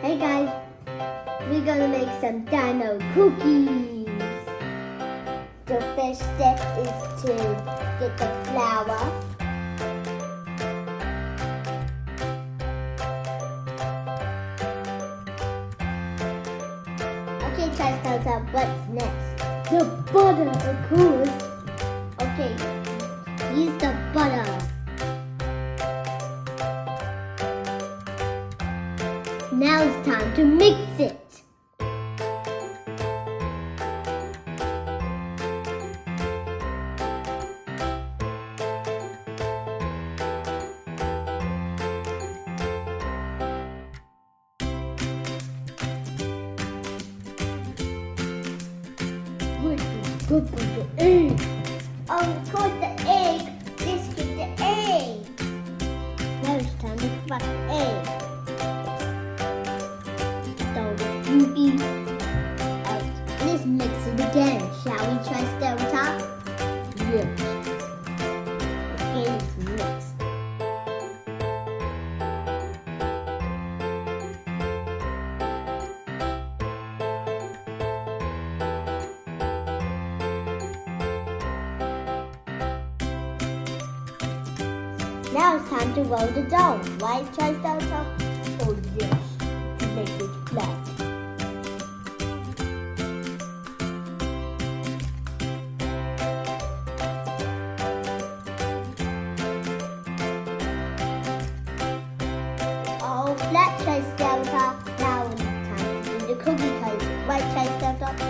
Hey guys, we're gonna make some dino cookies. The first step is to get the flour. Okay, Triceratops, what's next? The butter, of course. Okay, use the butter. Now it's time to mix it. Good for the egg. Oh, of course the egg. Let's get the egg. Now it's time to crack the egg. Let's mix it again. Shall we try Triceratops? Yes. Okay, it's mixed. Now it's time to roll the dough. Right, Triceratops? Oh yes, to make it flat. Flat Triceratops. Now it's time to do the cookie cutter. Right, Triceratops?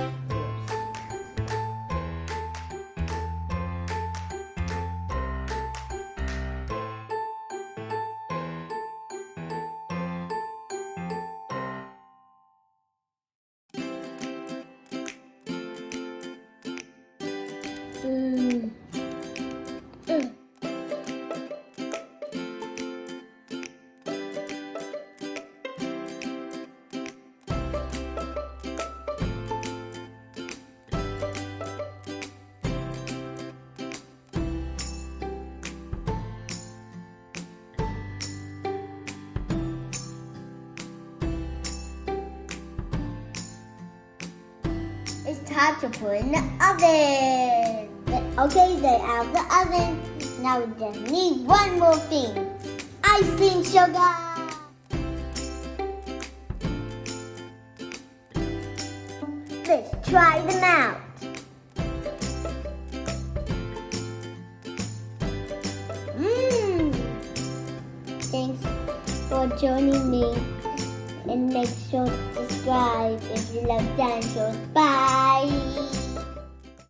It's time to put in the oven. Okay, they're out of the oven. Now we just need one more thing. Icing sugar. Let's try them out. Thanks for joining me. And make sure to subscribe if you love dinosaurs. Bye!